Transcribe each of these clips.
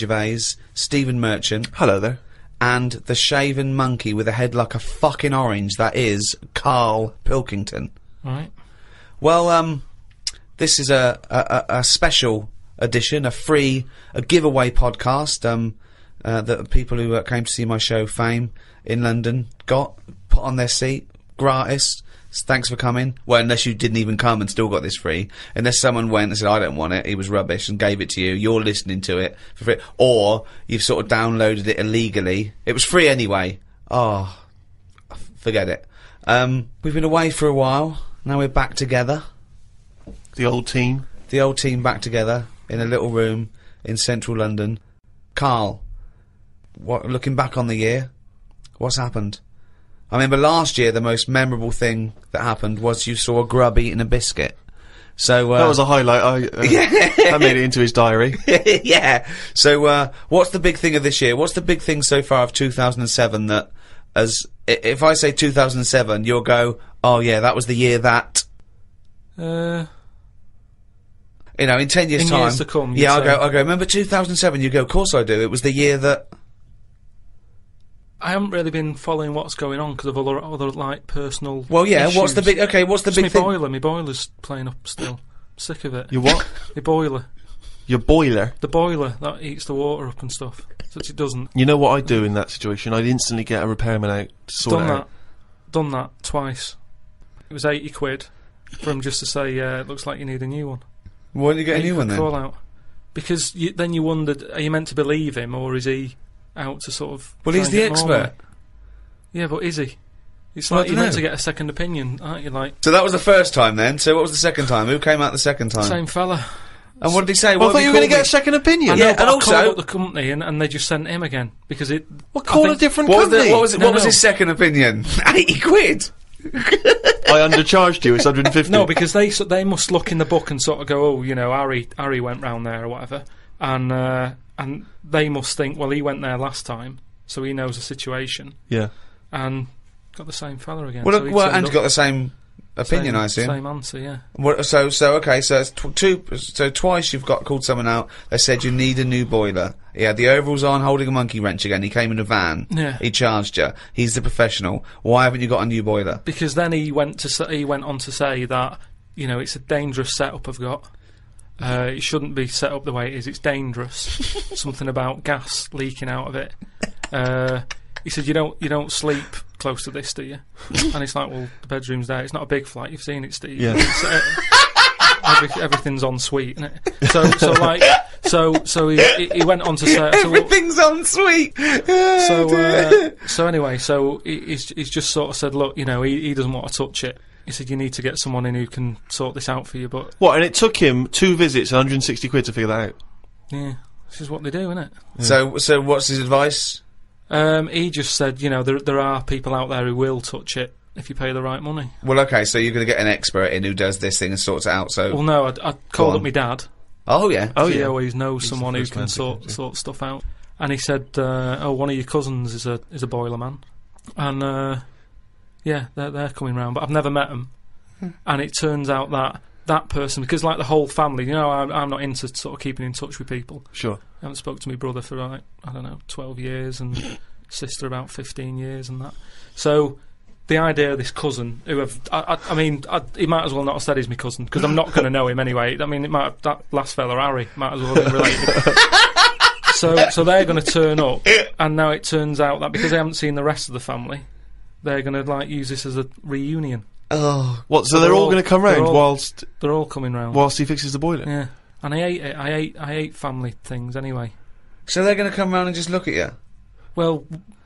Gervais, Stephen Merchant, Hello there. and the shaven monkey with a head like a fucking orange that is Karl Pilkington. Right. Well, this is a special edition, a giveaway podcast that people who came to see my show Fame in London got put on their seat gratis. Thanks for coming. Well, unless you didn't even come and still got this free. Unless someone went and said, I don't want it, it was rubbish, and gave it to you, you're listening to it for free. Or you've sort of downloaded it illegally. It was free anyway. Oh, forget it. We've been away for a while. Now we're back together. The old team. The old team back together in a little room in central London. Karl, looking back on the year, what's happened? I remember last year the most memorable thing that happened was you saw a grub eating a biscuit. So that was a highlight. I made it into his diary. Yeah. So what's the big thing of this year? What's the big thing so far of 2007 that, if I say 2007, you'll go, oh yeah, that was the year that. In in 10 years' time. Years to come. Yeah, I'll go. Remember 2007? You go. Of course I do. It was the year that. I haven't really been following what's going on because of other like personal. Well, yeah. issues. What's the big? Okay, what's the big thing? My boiler's playing up still. Sick of it. Your what? My boiler. Your boiler? The boiler that eats the water up and stuff. Such it doesn't. You know what I'd do in that situation? I'd instantly get a repairman out to sort it out. Done that twice. It was £80 for him just to say, it looks like you need a new one. Why didn't you get a new one then? Call out. Because then you wondered, are you meant to believe him or is he out to sort of... Well, he's the expert. Yeah, but is he? It's Well, like you're meant to get a second opinion, aren't you? Like, so that was the first time then. So what was the second time? Who came out the second time? same fella. And what did he say? Well, I What thought did you he were going call to get a me? second opinion. I know, Yeah, but and I also- called up the company and they just sent him again because it. Well, call a different company. What was it? No, What was no. his second opinion? £80. I undercharged you. It's 150. No, because they must look in the book and sort of go, oh, Harry went round there or whatever, and they must think, well, he went there last time, so he knows the situation. Yeah. And got the same fella again. Well, so he well, turned and up. got the same opinion, I assume. Same answer, yeah. What, so okay, so it's so twice you've called someone out. They said you need a new boiler. He had the overalls on, holding a monkey wrench again. He came in a van. Yeah. He charged you. He's the professional. Why haven't you got a new boiler? Because then he went on to say that it's a dangerous setup I've got. It shouldn't be set up the way it is. It's dangerous. Something about gas leaking out of it. He said you don't sleep close to this, do you? And it's like, well, the bedroom's there. It's not a big flat. You've seen it, Steve. Yeah. Everything's en suite, isn't it? So he went on to say Everything's en suite. So anyway, he's just sort of said, look, he doesn't want to touch it. He said you need to get someone in who can sort this out for you. But What? And it took him 2 visits, £160 to figure that out. yeah, this is what they do, isn't it? So what's his advice? He just said, there are people out there who will touch it if you pay the right money. Well, okay, so you're going to get an expert in who does this thing and sorts it out. So Well, no, I called up my dad. oh yeah, He always knows He's someone the who first can man to sort go, stuff out. And he said, one of your cousins is a boiler man, and yeah, they're coming round, but I've never met them. And it turns out that person, because like the whole family, I'm not into sort of keeping in touch with people. Sure. I haven't spoke to my brother for like, I don't know, 12 years, and sister about 15 years, and that. So the idea of this cousin, who he might as well not have said he's my cousin, because I'm not going to know him anyway. I mean, that last fella, Harry, might as well have been related. So they're going to turn up, and now it turns out that because they haven't seen the rest of the family, they're going to like use this as a reunion. oh, What? So they're all going to come round whilst They're all coming round. he fixes the boiler. Yeah, and I hate it. I hate family things anyway. so they're going to come round and just look at you. Well,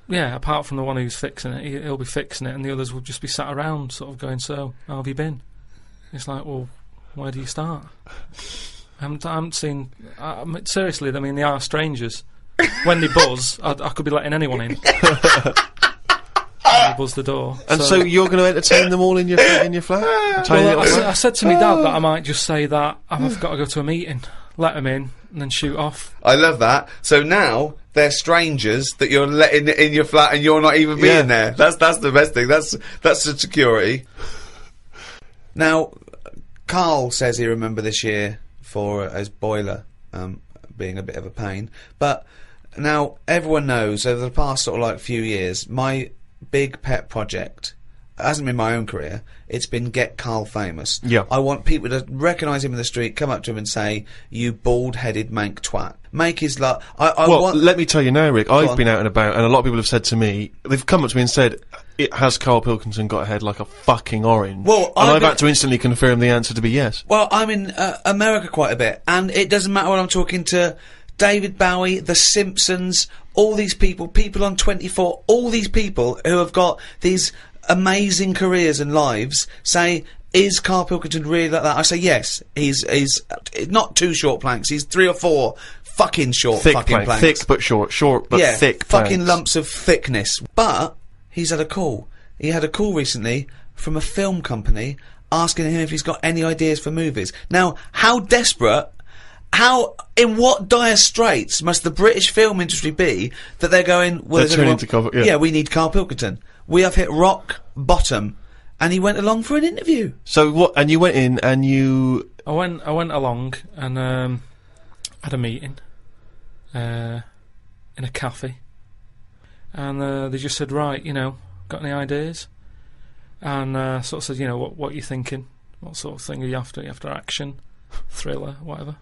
yeah, apart from the one who's fixing it, he'll be fixing it, and the others will just be sat around, sort of going, so, how have you been? It's like, well, where do you start? I haven't seen... seriously, I mean, they are strangers. When they buzz, I could be letting anyone in. They buzz the door. And so you're going to entertain them all in your flat? Tiny Well, little flat? I said to my dad that I might just say that I've got to go to a meeting, let them in, and then shoot off. I love that. So now they're strangers that you're letting in your flat and you're not even being Yeah. there. That's the best thing. That's the security. Now, Karl says he remember this year for his boiler being a bit of a pain. But now everyone knows over the past sort of like few years, my big pet project hasn't been my own career, it's been get Karl famous. Yeah. I want people to recognise him in the street, come up to him and say, "You bald-headed mank twat." Make his luck. Well, let me tell you now, Rick, I've been out and about, and a lot of people have said to me, they've come up to me and said, has Karl Pilkington got a head like a fucking orange? Well, and I've had to instantly confirm the answer to be yes. Well, I'm in America quite a bit, and it doesn't matter when I'm talking to David Bowie, The Simpsons, all these people on 24, all these people who have got these amazing careers and lives say, is Karl Pilkington really like that? I say yes. He's not 2 short planks. He's 3 or 4 fucking short fucking planks. Thick but short but thick fucking planks. lumps of thickness. But he's had a call. He had a call recently from a film company asking him if he's got any ideas for movies. Now, how desperate, in what dire straits must the British film industry be that they're going, well, they're turning to cover, yeah. We need Karl Pilkington. We have hit rock bottom. And he went along for an interview. So what, and you went in and you... I went along and had a meeting in a cafe. And they just said, right, got any ideas? And sort of said, what are you thinking? What sort of thing are you after? Are you after action, thriller, whatever?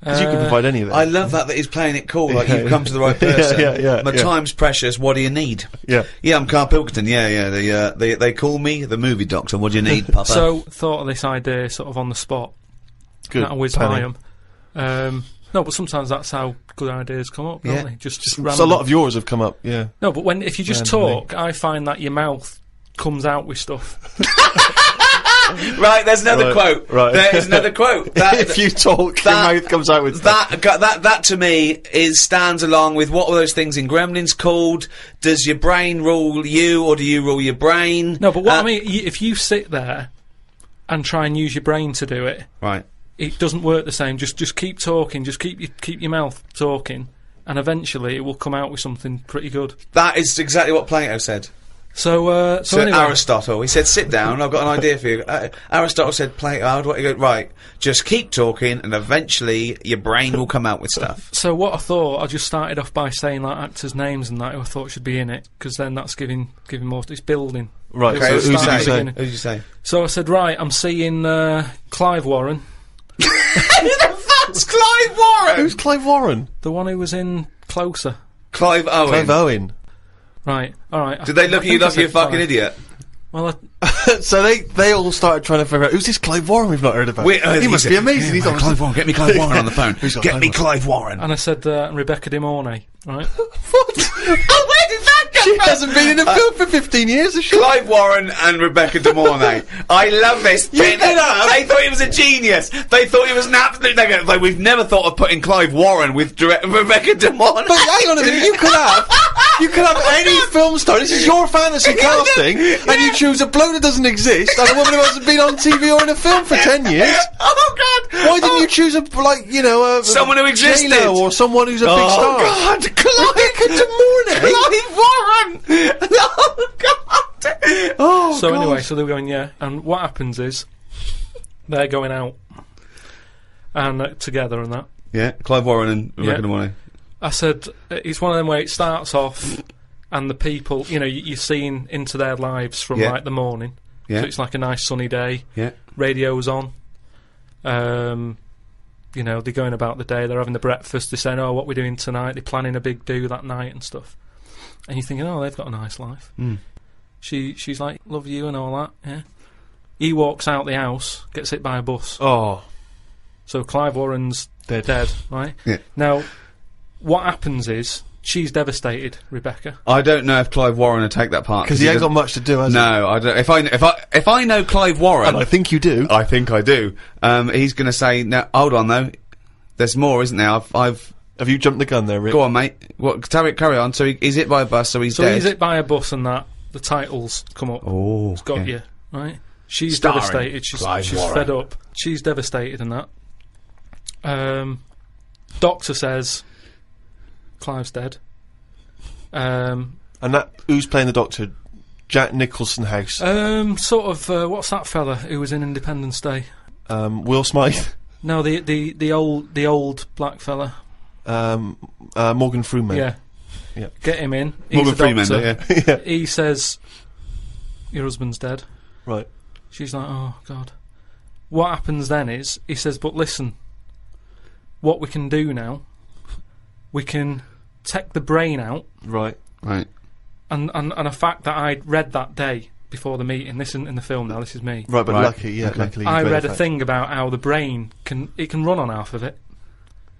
Because you can provide any of that. I love that he's playing it cool, like you've come to the right person. Yeah. My time's precious, what do you need? Yeah, I'm Karl Pilkington, they call me the movie doctor, what do you need, Papa? So, thought of this idea sort of on the spot. Good. That whiz by 'em. No, but sometimes that's how good ideas come up, don't they? Just so a lot of yours have come up, yeah. No, but if you just talk, I find that your mouth comes out with stuff. Right, there's another quote. Right. There's another quote. If you talk, your mouth comes out with stuff. That to me stands along with what were those things in Gremlins called? Does your brain rule you, or do you rule your brain? No, but what I mean, if you sit there and try and use your brain to do it, right, it doesn't work the same. Just keep talking. Just keep your mouth talking, and eventually it will come out with something pretty good. That is exactly what Plato said. So anyway. Aristotle, he said, sit down, I've got an idea for you. Aristotle said, Plato, I'd want you to go, right, just keep talking and eventually your brain will come out with stuff. So what I thought, I just started off by saying like actors' names and that who I thought should be in it, because then that's giving more, it's building. Right, okay, so who did you say? So I said, right, I'm seeing Clive Warren. Who the fuck's Clive Warren? Who's Clive Warren? The one who was in Closer. Clive Owen. Clive Owen. Right, alright. Did they look at you like you're a fucking idiot? Well, so they all started trying to figure out, who's this Clive Warren we've not heard about? He must be amazing. Yeah, Clive Warren, get me Clive Warren on the phone. Get me Clive Warren. And I said Rebecca De Mornay, right? What? Oh, where did that come She from? hasn't been in a film for 15 years, has she? Clive Warren and Rebecca De Mornay. I love this. They thought he was a genius. They thought he was an absolute nigger. Like, we've never thought of putting Clive Warren with Rebecca De Mornay. But hang on a minute, you could have any film star. This is your fantasy casting, and you choose a bloke that doesn't exist and a woman who hasn't been on TV or in a film for 10 years. Oh God! Why didn't you choose someone who existed, J-Lo or someone who's a big star? Oh God! Clive Warren! Oh God! Oh So God. anyway, so they were going, yeah. And what happens is, they're going out and together and that. Yeah, Clive Warren and Rebecca De Mornay. I said, it's one of them where it starts off and the people, you're seeing into their lives from like the morning. Yeah. So it's like a nice sunny day. Yeah. Radio's on. They're going about the day, they're having the breakfast, they're saying, oh, what we're doing tonight, they're planning a big do that night and stuff. And you're thinking, oh, they've got a nice life. Mm. She's like, love you and all that, yeah. He walks out the house, gets hit by a bus. Oh. So Clive Warren's dead, right? Yeah. Now, what happens is, she's devastated, Rebecca. I don't know if Clive Warren would take that part Because he ain't got much to do, has he? No, I don't. If I know Clive Warren, And I think you do. I think I do. He's going to say, "No, hold on though. There's more, isn't there? Have you jumped the gun there, Rick? Go on, mate. What? Carry on. So he's hit by a bus, so he's dead. So he's hit by a bus, and that the titles come up. Oh, it's got yeah. you right. She's Starring devastated. She's Clive Warren. fed up. She's devastated, and that. Doctor says Clive's dead. And that who's playing the Doctor? Jack Nicholson House. Sort of. What's that fella who was in Independence Day? Will Smythe. No, the old black fella. Morgan Freeman. Yeah. Yeah. Get him in. Morgan He's a Freeman, doctor. yeah. He says, your husband's dead. Right. She's like, oh, God. What happens then is, he says, but listen, what we can do now, we can take the brain out. Right. Right. And a fact that I read that day before the meeting, this isn't in the film now, this is me. Right, but Right. luckily you I read a fact. thing about how the brain can run on half of it.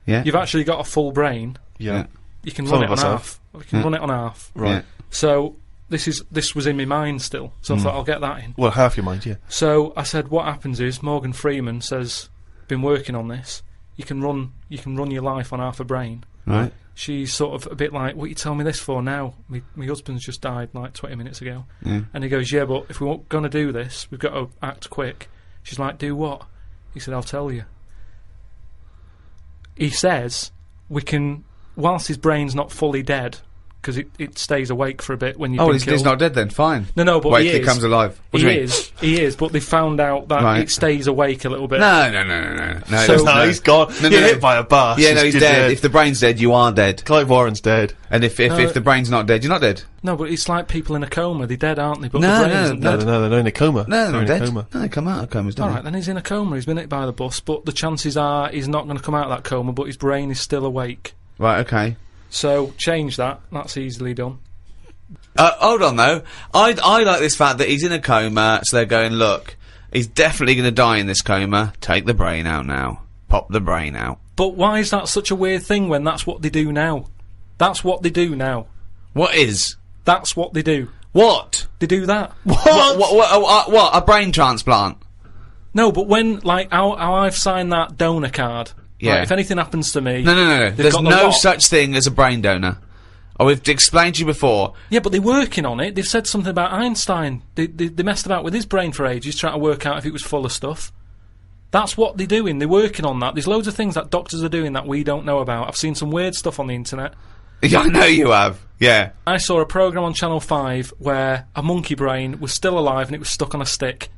Yeah. You've actually got a full brain. Yeah. You can Some run it of on us half. You can run it on half. Right. Yeah. So this was in my mind still. So I thought I'll get that in. Well, half your mind, yeah. So I said, what happens is Morgan Freeman says, been working on this. You can run your life on half a brain. Right. She's sort of a bit like, what are you telling me this for now? My husband's just died like 20 minutes ago. Yeah. And he goes, yeah, but if we're going to do this, we've got to act quick. She's like, do what? He said, I'll tell you. He says, we can, whilst his brain's not fully dead, because it stays awake for a bit when you've Oh, been he's killed. not dead then. Fine. No, but Wait he till he is. comes alive. What do you mean? He is, but they found out that Right. it stays awake a little bit. No. So- No, he's gone. No, You're no. hit by a bus. Yeah, no, he's dead. If the brain's dead, you are dead. Clive Warren's dead. And if No. the brain's not dead, you're not dead. No, but it's like people in a coma. They're dead, aren't they? But No, the brain no, isn't No, dead. they're in a coma. No, they're they're in dead. a coma. No, they come out of comas, don't Alright, then he's in a coma. He's been hit by the bus, but the chances are he's not going to come out of that coma, but his brain is still awake. they? Right, okay. So, change that. That's easily done. Hold on though. I like this fact that he's in a coma, so they're going, look, he's definitely going to die in this coma. Take the brain out now. Pop the brain out. But why is that such a weird thing when that's what they do now? That's what they do now. What is? That's what they do. What? They do that. What? A brain transplant? No, but when, like, how I've signed that donor card, Yeah. right, if anything happens to me... No. they've There's got the no lot. such thing as a brain donor. Oh, we've explained to you before. Yeah, but they're working on it. They've said something about Einstein. They messed about with his brain for ages, trying to work out if it was full of stuff. That's what they're doing. They're working on that. There's loads of things that doctors are doing that we don't know about. I've seen some weird stuff on the internet. Yeah, I know you have. Yeah. I saw a programme on Channel 5 where a monkey brain was still alive and it was stuck on a stick.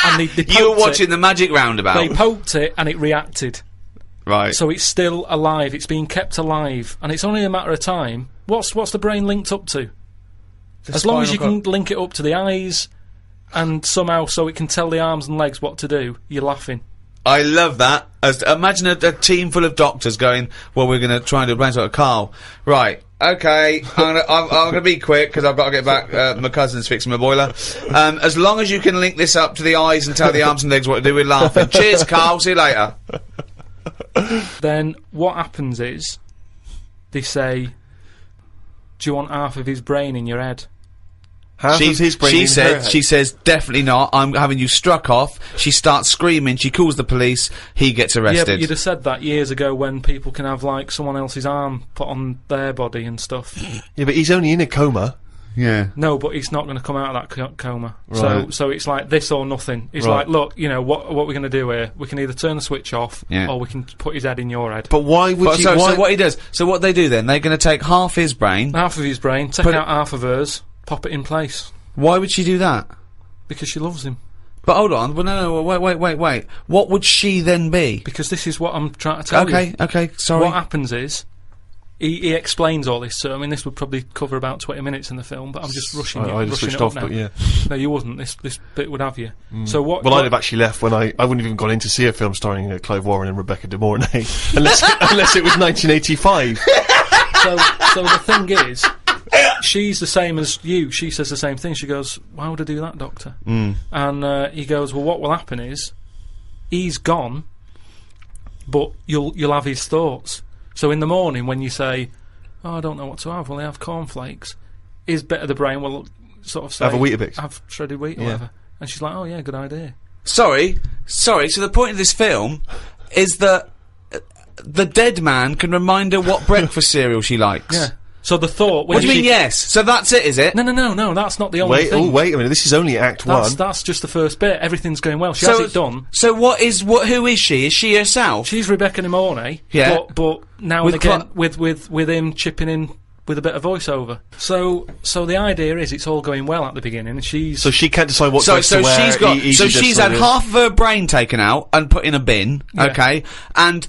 And they You were poked watching it. the Magic Roundabout. They poked it and it reacted. Right. So it's still alive. It's being kept alive. And it's only a matter of time. What's the brain linked up to? As long as you can link it up to the eyes and somehow so it can tell the arms and legs what to do, you're laughing. I love that. Imagine a team full of doctors going, well, we're going to try and do a brain transplant. Carl, right, okay, I'm going to be quick because I've got to get back. My cousin's fixing my boiler. As long as you can link this up to the eyes and tell the arms and legs what to do, we're laughing. Cheers, Carl. See you later. Then what happens is they say, do you want half of his brain in your head? Half of his brain in her head. She says, definitely not. I'm having you struck off. She starts screaming. She calls the police. He gets Yeah, arrested. but you'd have said that years ago when people can have, like, someone else's arm put on their body and stuff. Yeah, but he's only in a coma. Yeah. No, but he's not going to come out of that coma. Right. So it's like this or nothing. It's Right. like, look, you know, what we're going to do here? We can either turn the switch off, Yeah. or we can put his head in your head. But why would you... So why, what he does? So what they do then? They're going to take half his brain. Half of his brain, take Put out half of hers, pop it in place Why would she do that? because she loves him. But hold on. Well, no. Wait. What would she then be? Because this is what I'm trying to tell you. Okay. Sorry. What happens is, he explains all this. So I mean, this would probably cover about 20 minutes in the film, but I'm just rushing it. I just rushing switched it up off, now. but yeah. No, you wouldn't. This bit would have you. So what? Well, what I'd have actually left when I wouldn't have even gone in to see a film starring Clive Warren and Rebecca De Mornay, unless it was 1985. so the thing is, she's the same as you. She says the same thing. She goes, "Why would I do that, Doctor?" And he goes, "Well, what will happen is, he's gone, but you'll have his thoughts. So in the morning when you say, oh, I don't know what to have, well, I have cornflakes, his bit of the brain will sort of say, Have a Weetabix. have shredded wheat or Yeah. whatever." And she's like, "Oh yeah, good idea." Sorry. So the point of this film is that the dead man can remind her what breakfast cereal she likes. Yeah. So the thought. What do you mean? Yes. So that's it, is it? No. That's not the only Wait, thing. wait a minute. This is only Act One. That's just the first bit. Everything's going well. She has it done. So who is she? Is she herself? She's Rebecca De Mornay. Yeah. But now With and again, with him chipping in with a bit of voiceover. So the idea is it's all going well at the beginning, and she's... So she can't decide what So dress to wear. she's had half of her brain taken out and put in a bin, okay? And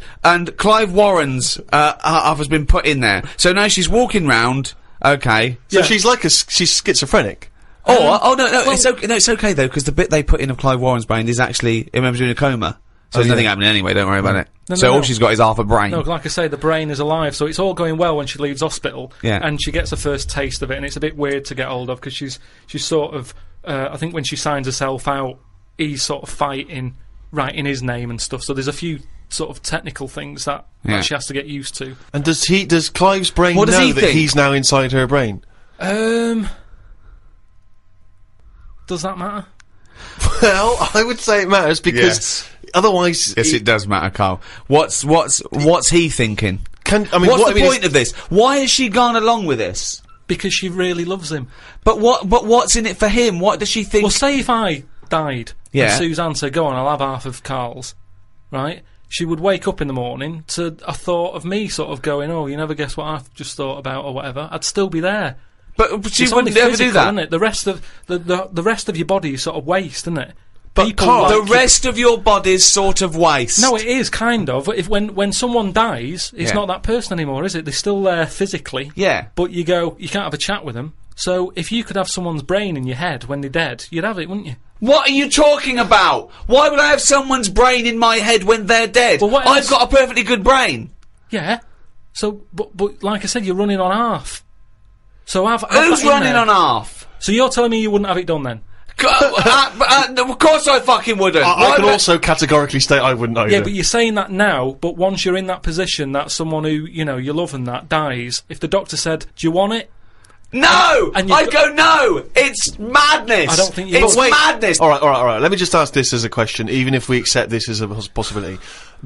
Clive Warren's half has been put in there. So now she's walking round, okay? So she's schizophrenic. No, it's okay though, because the bit they put in of Clive Warren's brain is actually he remembers doing a coma. So there's nothing happening anyway, don't worry about it. All she's got is half a brain. No, like I say, the brain is alive, so it's all going well when she leaves hospital. Yeah. And she gets a first taste of it, and it's a bit weird to get hold of, because she's sort of, I think when she signs herself out, he's sort of fighting, writing his name and stuff, so there's a few sort of technical things that she has to get used to. And does Clive's brain know that he's now inside her brain? Does that matter? Well, I would say it matters, because... Otherwise, yes, it does matter, Carl. What's he thinking? What's the point of this? Why has she gone along with this? Because she really loves him. But what's in it for him? What does she think? Well, say if I died, and Suzanne said, "Go on, I'll have half of Carl's," right? She would wake up in the morning to a thought of me sort of going, "Oh, you never guess what I've just thought about," or whatever. I'd still be there. But she wouldn't ever do that. Isn't it? The rest of your body is sort of waste, isn't it? But Carl, the rest of your body's sort of waste. No, it is kind of. When someone dies, it's not that person anymore, is it? They're still there physically. Yeah. But you can't have a chat with them. So if you could have someone's brain in your head when they're dead, you'd have it, wouldn't you? What are you talking about? Why would I have someone's brain in my head when they're dead? Well, I've got a perfectly good brain. Yeah. So, but like I said, you're running on half. So who's running on half? So you're telling me you wouldn't have it done then? Of course I fucking wouldn't. I can also categorically state I wouldn't either. Yeah, but you're saying that now, but once you're in that position that someone who, you love and that dies, if the doctor said, "Do you want it?" No! I'd go, no! It's madness! I don't think you It's madness! Alright, let me just ask this as a question, even if we accept this as a possibility.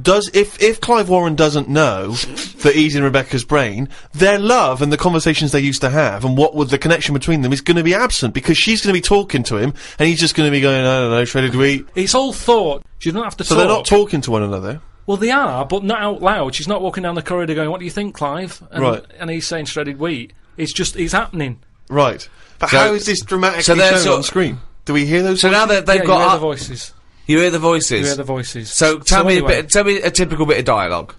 If Clive Warren doesn't know that he's in Rebecca's brain, their love and the conversations they used to have and what would the connection between them is going to be absent, because she's going to be talking to him and he's just going to be going, I don't know, shredded wheat. It's all thought. She doesn't have to talk. So they're not talking to one another? Well, they are, but not out loud. She's not walking down the corridor going, "What do you think, Clive?" And he's saying shredded wheat. It's happening. Right. But how is this dramatically shown on screen? Do we hear those voices? Now that they've got the voices. You hear the voices? You hear the voices. So tell me a typical bit of dialogue.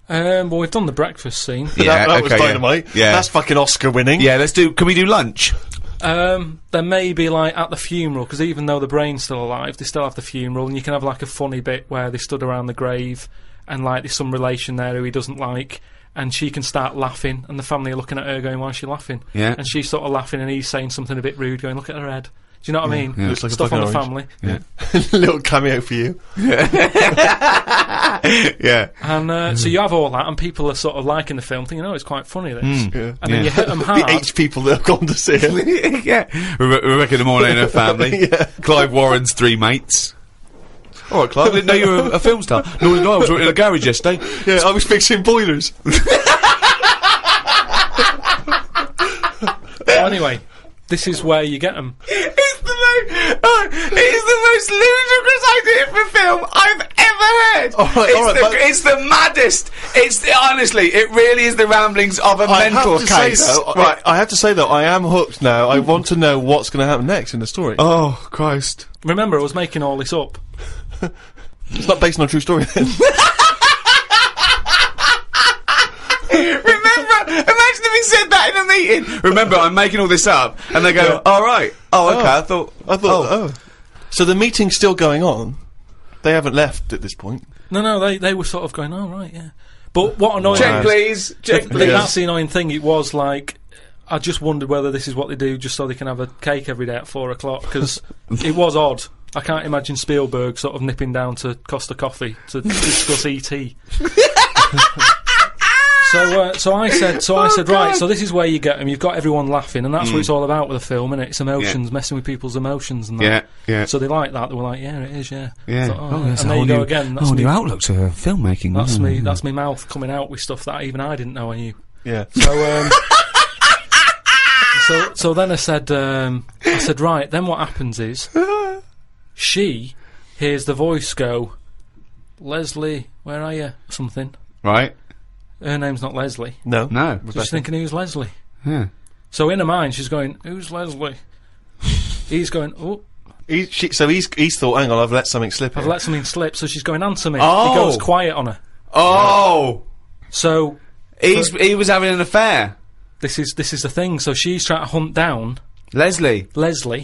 Well, we've done the breakfast scene. Yeah, that was dynamite. Yeah. That's fucking Oscar winning. Yeah, can we do lunch? There may be, like, at the funeral, because even though the brain's still alive, they still have the funeral, and you can have, like, a funny bit where they stood around the grave, and, like, there's some relation there who he doesn't like, and she can start laughing, and the family are looking at her going, "Why is she laughing?" Yeah. And she's sort of laughing, and he's saying something a bit rude, going, "Look at her head." Do you know what I mean? Yeah. Looks like stuff a on the orange. family. Yeah. Little cameo for you. Yeah. And so you have all that, and people are sort of liking the film, thinking, "Oh, it's quite funny, this." And then you hit them hard. The 8 people that have gone to see it. Yeah. Rebecca De Mornay and her family. Clive Warren's 3 mates. Alright, Clive, I didn't know you were a film star. No, I was in a garage yesterday. Yeah, I was fixing boilers. Anyway, this is where you get them. It's the most ludicrous idea for film I've ever heard. It's the maddest. Honestly, it really is the ramblings of a mental case. Right, I have to say though, I am hooked now. I want to know what's going to happen next in the story. Oh Christ! Remember, I was making all this up. It's not based on a true story then. Imagine if he said that in a meeting. Remember, I'm making all this up, and they go, "All right, okay." I thought. So the meeting's still going on. They haven't left at this point. No, they were sort of going, "Oh right, yeah." But what annoying? Check please. That's the annoying thing. It was like, I just wondered whether this is what they do just so they can have a cake every day at 4 o'clock, because it was odd. I can't imagine Spielberg sort of nipping down to Costa Coffee to discuss E.T. So I said, right, so this is where you get them. You've got everyone laughing, and that's what it's all about with a film, isn't it? It's emotions, messing with people's emotions and that. Yeah. So they like that. They were like, yeah, it is, yeah. Yeah. Thought, That's and a there whole you go again. That's new outlook to filmmaking. That's me mouth coming out with stuff that even I didn't know I knew. Yeah. So then I said, right, then what happens is, she hears the voice go, "Leslie, where are you?" Something. Right. Her name's not Leslie. No. No. So she's thinking, who's Leslie? Yeah. So in her mind, she's going, who's Leslie? He's going, oh, So he's thought, hang on, I've let something slip. I've here. let something slip. So she's going, answer me. Oh. He goes quiet on her. Oh! So He was having an affair. this is the thing. So she's trying to hunt down Leslie.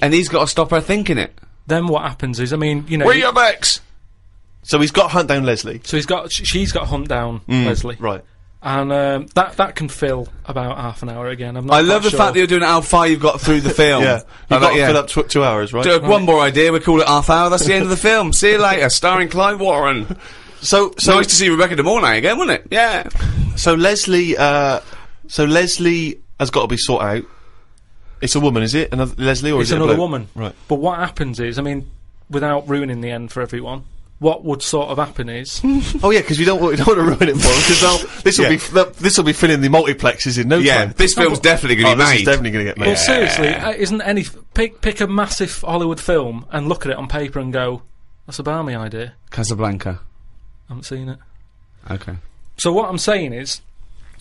and he's got to stop her thinking it. then what happens is, I mean, you know, Where your Bex? So he's got to hunt down Leslie. so she's got to hunt down Leslie, Right. and that can fill about half an hour again. I'm not I love quite the fact that you're doing it how far you've got through the film. Yeah. You've got to fill up 2 hours, right? One more idea, we call it half hour, that's the end of the film. See you later, starring Clive Warren. So Nice to see Rebecca De Mornay again, wasn't it? Yeah. So Leslie has got to be sought out. It's a woman, is it? Another Leslie, or it's is it a another bloke? woman. Right. But what happens is, I mean, without ruining the end for everyone, what would sort of happen is, Oh yeah, because we don't want to ruin it for them. Because this will be filling the multiplexes in no Yeah, time. this film's definitely going to be This made. is definitely going to get made. well, seriously, isn't any pick a massive Hollywood film and look at it on paper and go, that's a balmy idea. Casablanca. I haven't seen it. Okay. So what I'm saying is,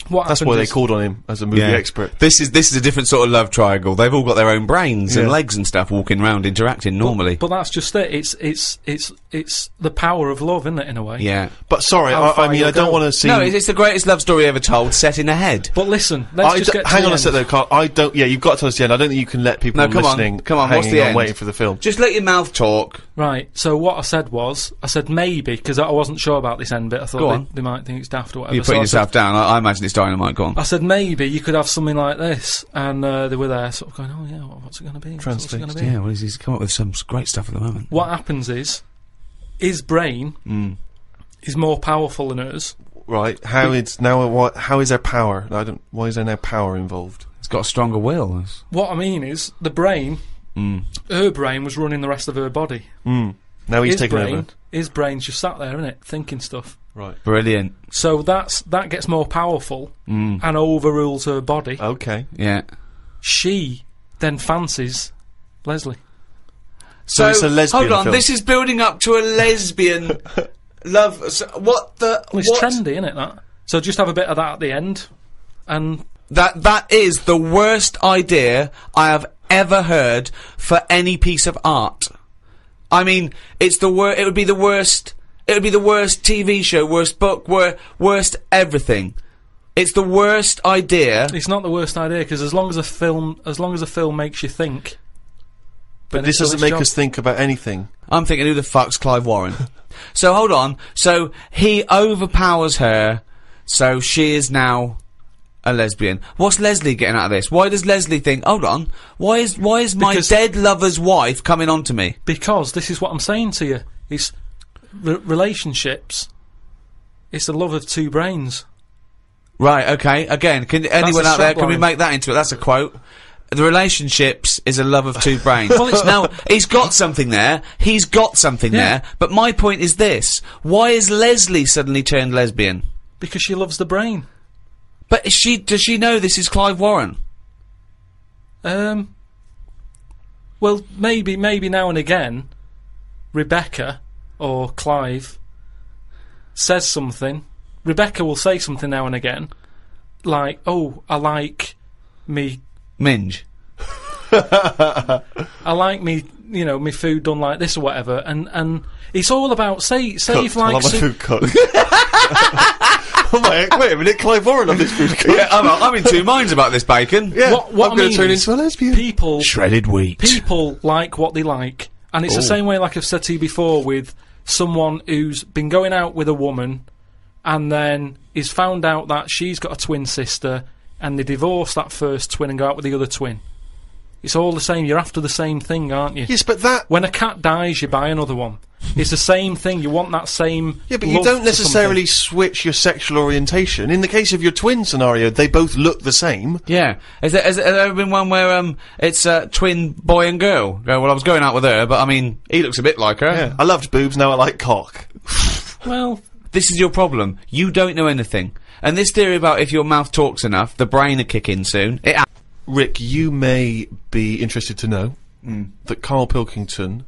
That's why they called on him as a movie expert. This is a different sort of love triangle. They've all got their own brains and Yeah. legs and stuff, walking around, interacting normally. But that's just it. It's the power of love, isn't it? In a way. Yeah. But sorry, How I far mean, you'll I don't go. want to see. No, it's the greatest love story ever told, set in a head. But listen, let's just get to hang the on a end. sec though, Carl. I don't. Yeah, you've got to tell us the end. I don't think you can let people No, come on, listening come on, what's hanging the on end? waiting for the film. Just let your mouth talk. Right. So what I said was, maybe because I wasn't sure about this end bit. I Go thought on. they might think it's daft or whatever. You're So putting I said- yourself down. I imagine it's dynamite. Go on. I said maybe you could have something like this, and they were there, sort of going, "Oh yeah, what's it going to be? What's it going to be?" Yeah, well, he's come up with some great stuff at the moment. What happens is, his brain is more powerful than hers. Right? How is there power? Why is there no power involved? It's got a stronger will. What I mean is, the brain, her brain was running the rest of her body. Now he's taken over. His brain's just sat there, isn't it, thinking stuff. Right. Brilliant. So that gets more powerful and overrules her body. Okay. Yeah. She then fancies Leslie. So it's a lesbian hold on, film. this is building up to a lesbian love. So what the? Well, it's what? trendy, isn't it? That. So just have a bit of that at the end, and That is the worst idea I have ever heard for any piece of art. I mean, it's the it would be the worst. It would be the worst TV show, worst book, worst everything. It's the worst idea. it's not the worst idea because as long as a film makes you think. But then this it's done doesn't its make job. us think about anything. I'm thinking, who the fuck's Clive Warren? So hold on. So he overpowers her. So she is now a lesbian. What's Leslie getting out of this? Why does Leslie think? Hold on. Why is my Because- dead lover's wife coming on to me? Because this is what I'm saying to you. It's relationships. It's the love of two brains. Right. Okay. Again, can anyone a out there? Can we strapline. make that into it? That's a quote. The relationships is a love of two brains. Well, it's- now, he's got something there. He's got something Yeah. there. But my point is this. Why is Leslie suddenly turned lesbian? Because she loves the brain. But does she know this is Clive Warren? Well, maybe now and again, Rebecca or Clive says something. Rebecca will say something now and again, like, "Oh, I like me. Minge. I like me. You know, me food done like this or whatever." And it's all about say if I like love my food cooked. Oh my, wait a minute, Clive Warren on this food cooked. Yeah, I'm in two minds about this bacon. Yeah, what I'm I going mean to turn is into a lesbian. people Shredded wheat. people like what they like, and it's the same way, like I've said to you before, with someone who's been going out with a woman and then is found out that she's got a twin sister and they divorce that first twin and go out with the other twin. It's all the same. You're after the same thing, aren't you? Yes, but that. When a cat dies, you buy another one. It's the same thing. You want that same. Yeah, but you love don't for necessarily something. switch your sexual orientation. In the case of your twin scenario, they both look the same. Yeah. Has there ever been one where it's twin boy and girl? Go, well, I was going out with her, but I mean, he looks a bit like her. Yeah. I loved boobs, now I like cock. Well, This is your problem. You don't know anything. And this theory about if your mouth talks enough, the brain will kick in soon. Rick, you may be interested to know that Karl Pilkington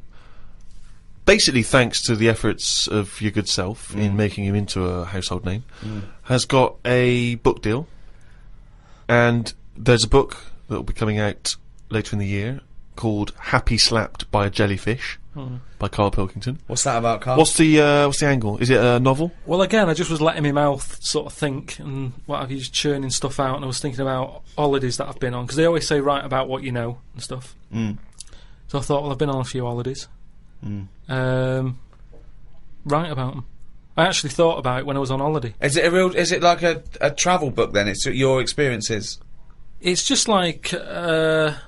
basically thanks to the efforts of your good self in making him into a household name, has got a book deal. And there's a book that will be coming out later in the year called Happy Slapped by a Jellyfish by Karl Pilkington. What's that about, Karl? What's the angle? Is it a novel? Well, again, I just was letting my mouth sort of think and what have you, just churning stuff out, and I was thinking about holidays that I've been on, because they always say write about what you know and stuff. So I thought, well, I've been on a few holidays. Write about them. I actually thought about it when I was on holiday. Is it like a travel book then? It's your experiences? It's just like a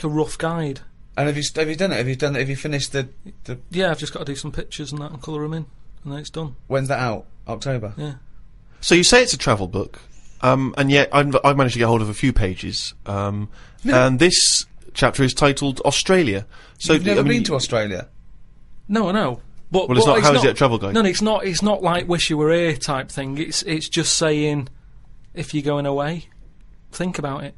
rough guide. And have you done it? Have you finished the? Yeah, I've just got to do some pictures and that and colour them in, and then it's done. When's that out? October. Yeah. So you say it's a travel book, and yet I've managed to get hold of a few pages, and this chapter is titled Australia. So You've never been to Australia? No, I know. But, well, it's not. How is it a travel guide? No, it's not. It's not like Wish You Were Here type thing. It's just saying, if you're going away, think about it.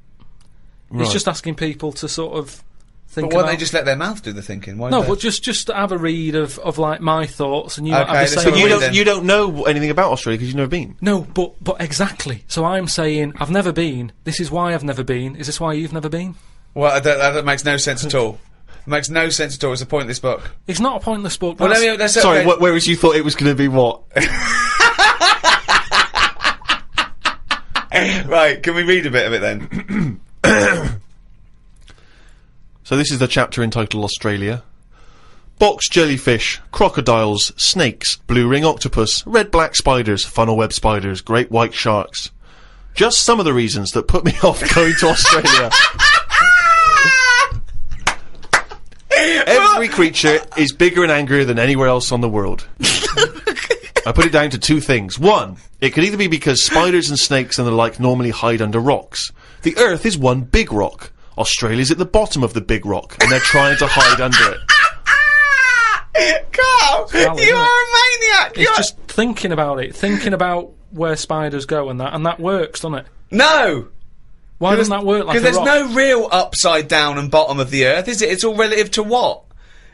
Right. It's just asking people to sort of think. But why about don't they just let their mouth do the thinking? Why no, they? but just have a read of like my thoughts, and you Okay, have the let's same. have a read then. You don't know anything about Australia because you've never been. No, but exactly. So I'm saying I've never been. This is why I've never been. Is this why you've never been? Well, that makes no sense at all. It makes no sense at all. It's a pointless book. It's not a pointless book. Well, Sorry, okay. whereas you thought it was going to be what? Right, can we read a bit of it then? So this is the chapter entitled Australia. Box jellyfish, crocodiles, snakes, blue ring octopus, red-black spiders, funnel web spiders, great white sharks. Just some of the reasons that put me off going to Australia. Every creature is bigger and angrier than anywhere else on the world. I put it down to two things. One, it could either be because spiders and snakes and the like normally hide under rocks. The Earth is one big rock. Australia's at the bottom of the big rock, and they're trying to hide under it. Carl, valid, you isn't are a maniac! It's just thinking about it, thinking about where spiders go and that works, doesn't it? No! Why doesn't that work like a Because there's rock? no real upside down and bottom of the Earth, is it? It's all relative to what?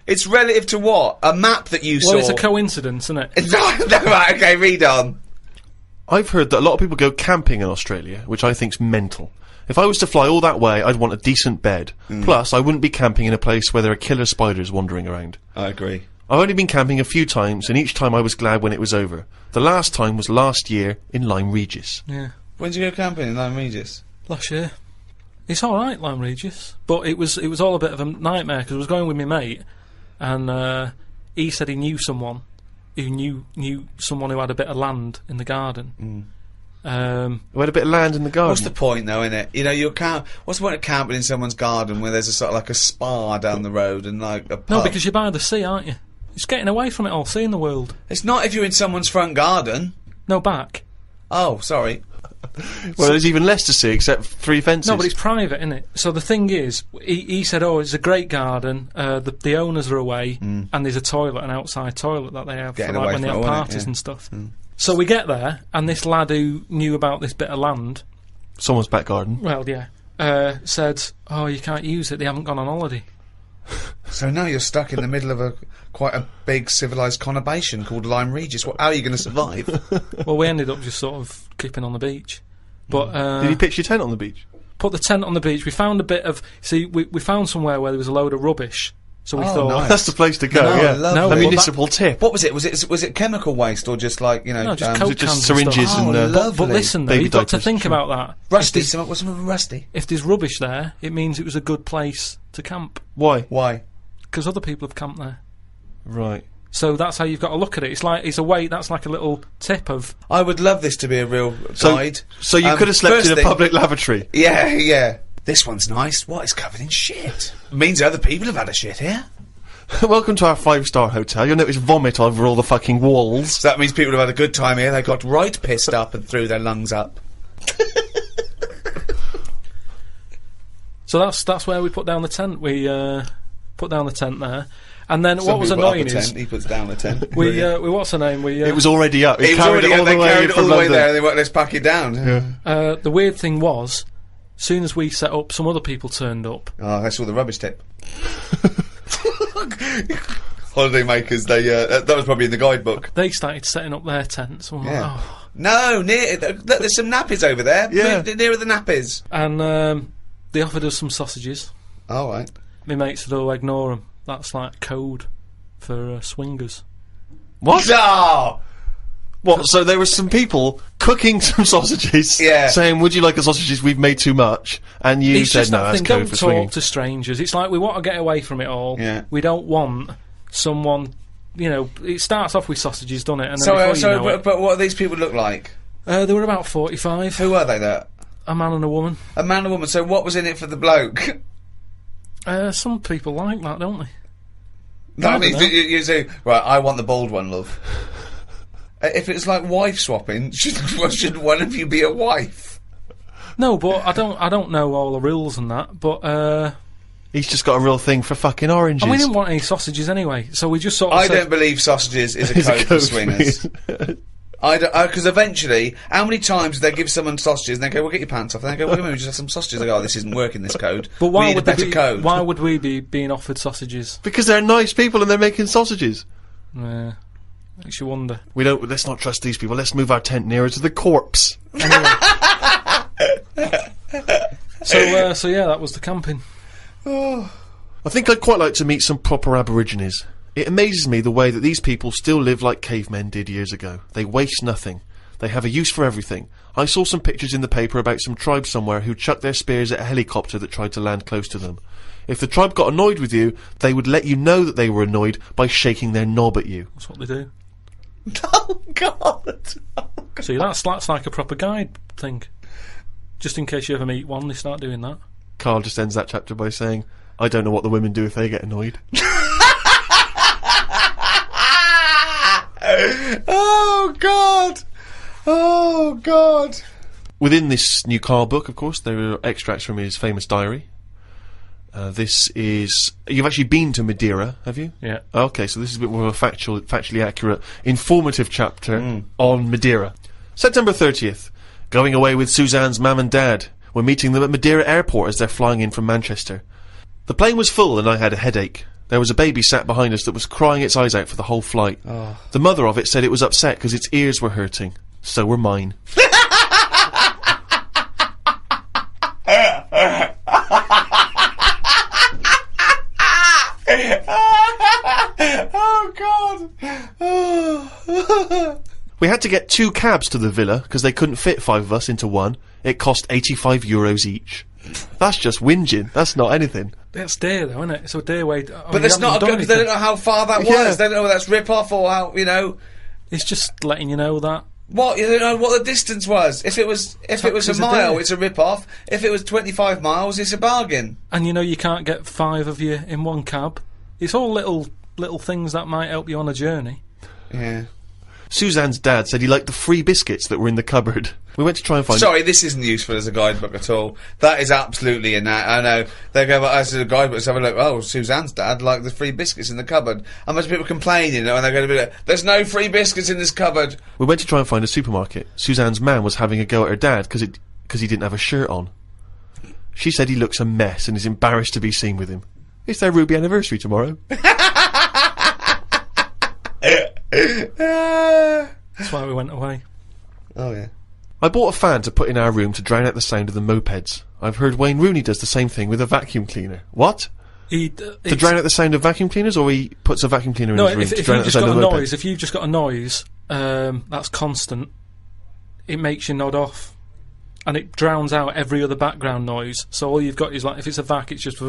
It's relative to what? A map that you saw. Well, it's a coincidence, isn't it? No, right, okay, read on. I've heard that a lot of people go camping in Australia, which I think's mental. If I was to fly all that way, I'd want a decent bed. Plus, I wouldn't be camping in a place where there are killer spiders wandering around. I agree. I've only been camping a few times, and each time I was glad when it was over. The last time was last year in Lyme Regis. Yeah. When did you go camping in Lyme Regis? Last year. It's alright, Lyme Regis. But it was all a bit of a nightmare, because I was going with my mate, and he said he knew someone who knew someone who had a bit of land in the garden. We had a bit of land in the garden. What's the point, though, innit? You know, what's the point of camping in someone's garden where there's a sort of like a spa down the road and like a pub? No, because you're by the sea, aren't you? It's getting away from it all, seeing the world. It's not if you're in someone's front garden. No, back. Oh, sorry. Well, there's even less to see except 3 fences. No, but it's private, isn't it? So the thing is, he said, oh, it's a great garden, the owners are away, and there's a toilet, an outside toilet that they have Getting for, like, away when they from have it, parties yeah. and stuff. So we get there, and this lad who knew about this bit of land, Someone's back garden. well, yeah, said, oh, you can't use it, they haven't gone on holiday. So now you're stuck in the middle of quite a big civilised conurbation called Lyme Regis. Well, how are you going to survive? Well, we ended up just sort of keeping on the beach. But Did you pitch your tent on the beach? put the tent on the beach. We found a bit of... See, we found somewhere where there was a load of rubbish. So we Oh, thought... nice. That's the place to go, No, yeah. lovely. No, A well, municipal tip. What was it? Was it chemical waste or just like, you know... No, just Was Coke it just cans syringes and stuff. and, Oh, uh, lovely. But listen, though, Baby you've got to diapers, think sure. about that. Rusty, what's some of rusty? If there's rubbish there, it means it was a good place to camp. Why? Why? Because other people have camped there. Right. So that's how you've got to look at it. It's a way. That's like a little tip of... I would love this to be a real So, guide. so you could have slept first in a thing- public lavatory. Yeah, yeah. This one's nice. What? It's covered in shit. Means other people have had a shit here. Welcome to our 5-star hotel. You'll notice vomit over all the fucking walls. So that means people have had a good time here. They got right pissed up and threw their lungs up. So that's where we put down the tent. We put down the tent there. And then Some what was people put up annoying a is... tent, he puts down the tent. We what's her name? It was already up. It was already all up, they the way carried it all from the way London. there and they went, let's pack it down. Yeah. the weird thing was, soon as we set up, some other people turned up. Oh, I saw the rubbish tip. Holiday makers, they, that was probably in the guidebook. They started setting up their tents. I'm like, Yeah. oh. No, look, there's some nappies over there. Yeah. Nearer the nappies. And they offered us some sausages. All right. My mates said, "Oh, ignore them. That's like code for swingers." What? Oh! What? So there were some people cooking some sausages, Yeah. saying, "Would you like the sausages? We've made too much." And you It's said, just "No, that that's thing. code Don't for talk swinging." to strangers. It's like we want to get away from it all. Yeah. We don't want someone. You know, it starts off with sausages, doesn't it? And then So, before you know but what do these people look like? they were about 45. Who were they, there? A man and a woman. A man and a woman. So what was in it for the bloke? Some people like that, don't they? No, I I mean, don't know. you say, right, I want the bald one, love. If it's like wife swapping, should one of you be a wife? No, but I don't know all the rules and that. But He's just got a real thing for fucking oranges. and we didn't want any sausages anyway, so we just sort of I said, don't believe sausages is a It's a code for code swingers. for I don't, because eventually, how many times do they give someone sausages and they go, "Well, get your pants off," and they go, "Well, we just have some sausages." They go, "Oh, this isn't working, this code. But why we need would a better they be, code." Why would we be being offered sausages? Because they're nice people and they're making sausages. Makes you wonder. Let's not trust these people. Let's move our tent nearer to the corpse. So yeah, that was the camping. I think I'd quite like to meet some proper Aborigines. It amazes me the way that these people still live like cavemen did years ago. They waste nothing. They have a use for everything. I saw some pictures in the paper about some tribe somewhere who chucked their spears at a helicopter that tried to land close to them. If the tribe got annoyed with you, they would let you know that they were annoyed by shaking their knob at you. That's what they do. Oh God! See, that's like a proper guide thing. Just in case you ever meet one, they start doing that. Karl just ends that chapter by saying, "I don't know what the women do if they get annoyed." Oh God! Oh God! Within this new Karl book, of course, there are extracts from his famous diary. This is... You've actually been to Madeira, have you? Yeah. Okay, so this is a bit more of a factually accurate, informative chapter on Madeira. September 30th. Going away with Suzanne's mum and dad. We're meeting them at Madeira Airport as they're flying in from Manchester. The plane was full and I had a headache. There was a baby sat behind us that was crying its eyes out for the whole flight. Oh. The mother of it said it was upset because its ears were hurting. So were mine. Oh God! Oh. We had to get 2 cabs to the villa because they couldn't fit 5 of us into one. It cost €85 each. That's just whinging. That's not anything. That's dear though, isn't it? It's a dear way. But that's not good because they don't know how far that was. Yeah. They don't know whether that's rip-off or how, you know... It's just letting you know that. What? You don't know what the distance was. If it was a Taxes a mile, day. it's a rip-off. If it was 25 miles, it's a bargain. And you know you can't get 5 of you in one cab. It's all little things that might help you on a journey. Yeah. Suzanne's dad said he liked the free biscuits that were in the cupboard. We went to try and find... Sorry, this isn't useful as a guidebook at all. That is absolutely I know. They go, as a guidebook, let's have a look. Oh, Suzanne's dad liked the free biscuits in the cupboard. And much people complaining, you know, and they're going to be like, "There's no free biscuits in this cupboard." We went to try and find a supermarket. Suzanne's man was having a go at her dad because he didn't have a shirt on. She said he looks a mess and is embarrassed to be seen with him. It's their Ruby anniversary tomorrow. That's why we went away. Oh yeah. I bought a fan to put in our room to drown out the sound of the mopeds. I've heard Wayne Rooney does the same thing with a vacuum cleaner. What? To drown out the sound of vacuum cleaners, or he puts a vacuum cleaner in his room to if drown you've out the just sound got of a the moped? noise, if you've just got a noise that's constant, it makes you nod off, and it drowns out every other background noise. So all you've got is like, if it's a vac, it's just, and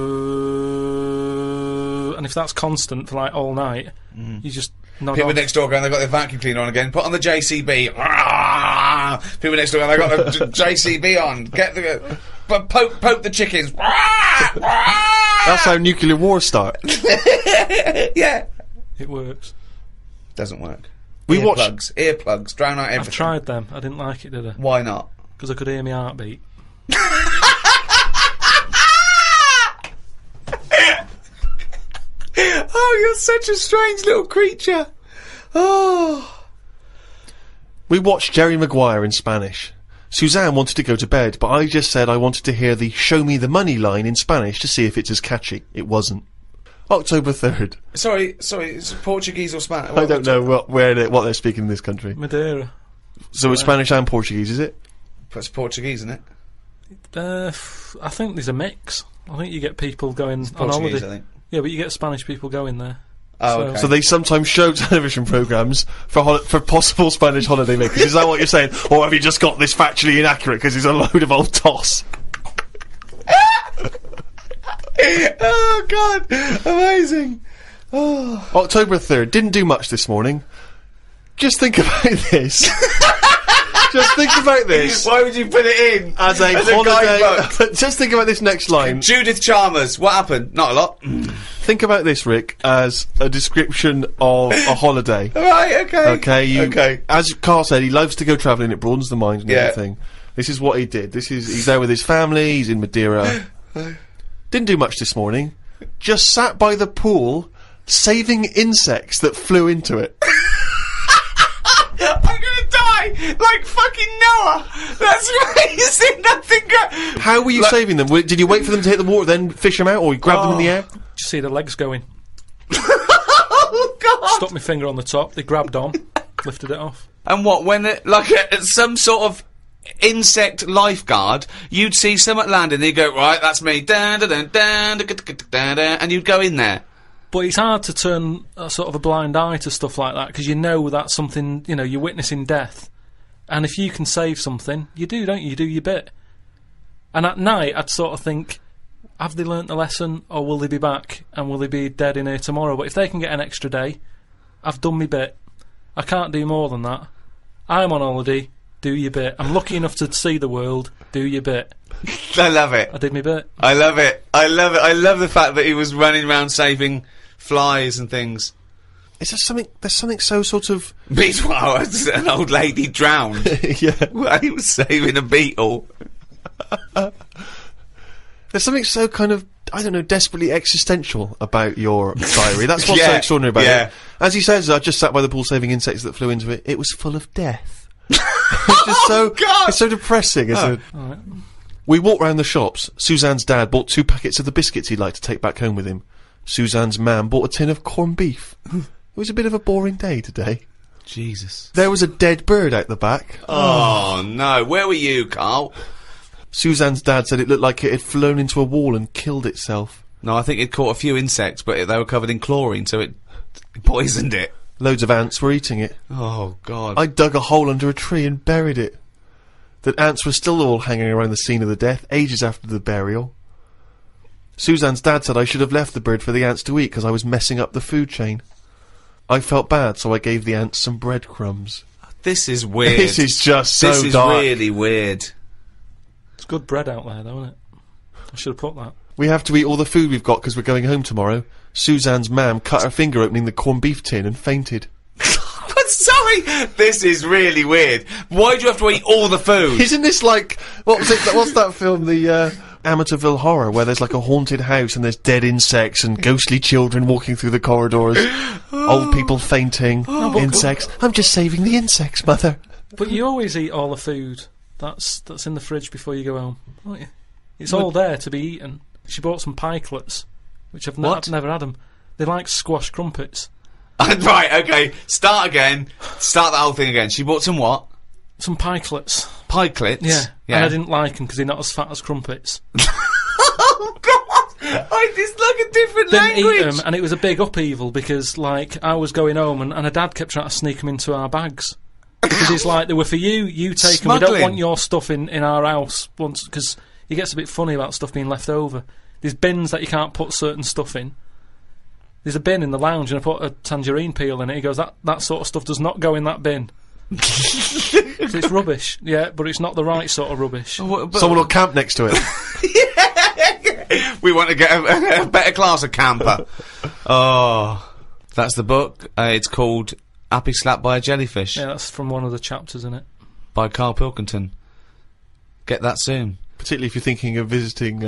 if that's constant for like all night, you just nod People off. next door going, they've got their vacuum cleaner on again. Put on the JCB. People next door going, they've got the JCB on. Get the poke the chickens. That's how nuclear wars start. Yeah. It works. Doesn't work. We watched... Earplugs, drown out everything. I've tried them. I didn't like it, did I? Why not? Because I could hear my heartbeat. Oh, you're such a strange little creature. Oh. We watched Jerry Maguire in Spanish. Suzanne wanted to go to bed, but I just said I wanted to hear the "show me the money" line in Spanish to see if it's as catchy. It wasn't. October 3rd. Sorry, it's Portuguese or Spanish? I don't know what they're speaking in this country. Madeira. So it's Spanish and Portuguese, is it? It's Portuguese, isn't it? I think there's a mix. I think you get people going on Portuguese, holiday. I think. Yeah, but you get Spanish people going there. Oh, okay. So they sometimes show television programmes for possible Spanish holidaymakers. Is that what you're saying? Or have you just got this factually inaccurate because it's a load of old toss? Oh, God. Amazing. Oh. October 3rd. Didn't do much this morning. Just think about this. Just think about this. Why would you put it in? As a holiday. Just think about this next line. Judith Chalmers. What happened? Not a lot. Think about this, Rick, as a description of a holiday. Right, okay. Okay, as Carl said, he loves to go travelling, it broadens the mind and Yeah. everything. This is what he did. He's there with his family, he's in Madeira. Didn't do much this morning. Just sat by the pool, saving insects that flew into it. I'm gonna die like fucking Noah. That's crazy. Nothing good. How were you saving them? Did you wait for them to hit the water, then fish them out, or you grab them in the air? Did you see the legs going? Oh, God. Stuck my finger on the top. They grabbed on, lifted it off. And what, when it, like some sort of insect lifeguard, you'd see someone landing and you'd go, right, that's me, and you'd go in there. But it's hard to turn sort of a blind eye to stuff like that, because you know that's something, you know, you're witnessing death. And if you can save something, you do, don't you? You do your bit. And at night, I'd sort of think, have they learnt the lesson, or will they be back, and will they be dead in here tomorrow? But if they can get an extra day, I've done my bit. I can't do more than that. I'm on holiday, do your bit. I'm lucky enough to see the world, do your bit. I love it. I did my bit. I love it. I love it. I love the fact that he was running around saving flies and things. Is there something? There's something so sort of. Meanwhile, an old lady drowned Yeah. while he was saving a beetle. There's something so kind of, I don't know, desperately existential about your diary. That's what's so Yeah, extraordinary about yeah. it. As he says, I just sat by the pool saving insects that flew into it. It was full of death. It's just so, God! it's so depressing. Alright. We walked round the shops. Suzanne's dad bought 2 packets of the biscuits he'd like to take back home with him. Suzanne's mam bought a tin of corned beef. It was a bit of a boring day today. Jesus. There was a dead bird out the back. Oh, no. Where were you, Carl? Suzanne's dad said it looked like it had flown into a wall and killed itself. No, I think it caught a few insects, but they were covered in chlorine, so it poisoned it. Loads of ants were eating it. Oh, God. I dug a hole under a tree and buried it. That ants were still all hanging around the scene of the death, ages after the burial. Suzanne's dad said I should have left the bird for the ants to eat because I was messing up the food chain. I felt bad, so I gave the ants some breadcrumbs. This is weird. This is just so This is dark. really weird. It's good bread out there, though, isn't it? I should have put that. We have to eat all the food we've got because we're going home tomorrow. Suzanne's mam cut her finger opening the corned beef tin and fainted. But sorry, this is really weird. Why do you have to eat all the food? Isn't this like, what was it, what's that film, the Amityville Horror, where there's like a haunted house and there's dead insects and ghostly children walking through the corridors, old people fainting, insects. I'm just saving the insects, mother. But you always eat all the food that's in the fridge before you go home, don't you? It's all there to be eaten. She bought some pikelets, which I've never had them. They're like squash crumpets. Right, okay. Start again. Start the whole thing again. She bought some what? Some pikelets. Pikelets? Yeah. And I didn't like them because they're not as fat as crumpets. Oh, God! It's like a different Didn't language! eat them, and it was a big upheaval because, like, I was going home and her dad kept trying to sneak them into our bags. Because he's like, they were for you, you take them, we don't Smuggling. want your stuff in our house. Because he gets a bit funny about stuff being left over. There's bins that you can't put certain stuff in. There's a bin in the lounge and I put a tangerine peel in it. He goes, that sort of stuff does not go in that bin. So it's rubbish, yeah, but it's not the right sort of rubbish. Someone will camp next to it. We want to get a better class of camper. Oh. That's the book. It's called Happy Slapped by a Jellyfish Yeah, that's from one of the chapters in it. by Karl Pilkington. Get that soon. Particularly if you're thinking of visiting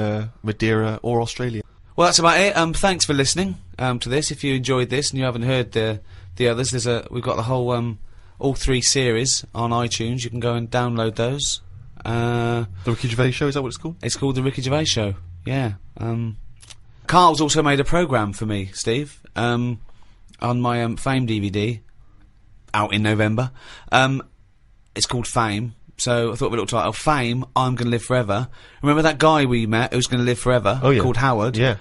Madeira or Australia. Well, that's about it. Thanks for listening to this. If you enjoyed this and you haven't heard the others, we've got the whole all 3 series on iTunes. You can go and download those. The Ricky Gervais Show, is that what it's called? It's called The Ricky Gervais Show. Yeah. Carl's also made a programme for me, Steve, on my Fame DVD, out in November. It's called Fame, so I thought of a little title, Fame, I'm Gonna Live Forever. Remember that guy we met who's gonna live forever? Oh, yeah. Called Howard? Yeah.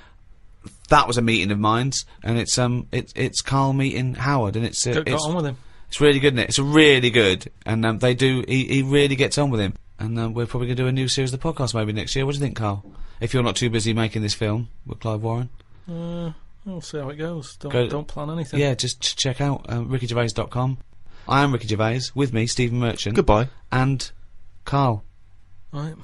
That was a meeting of mine's, and it's Carl meeting Howard, and it's Got on with him. It's really good, isn't it? It's really good, and he really gets on with him. And we're probably going to do a new series of the podcast maybe next year. What do you think, Carl? If you're not too busy making this film with Clive Warren? We'll see how it goes. Don't plan anything. Yeah, just check out rickygervais.com. I am Ricky Gervais, with me, Stephen Merchant. Goodbye. And Carl. Right.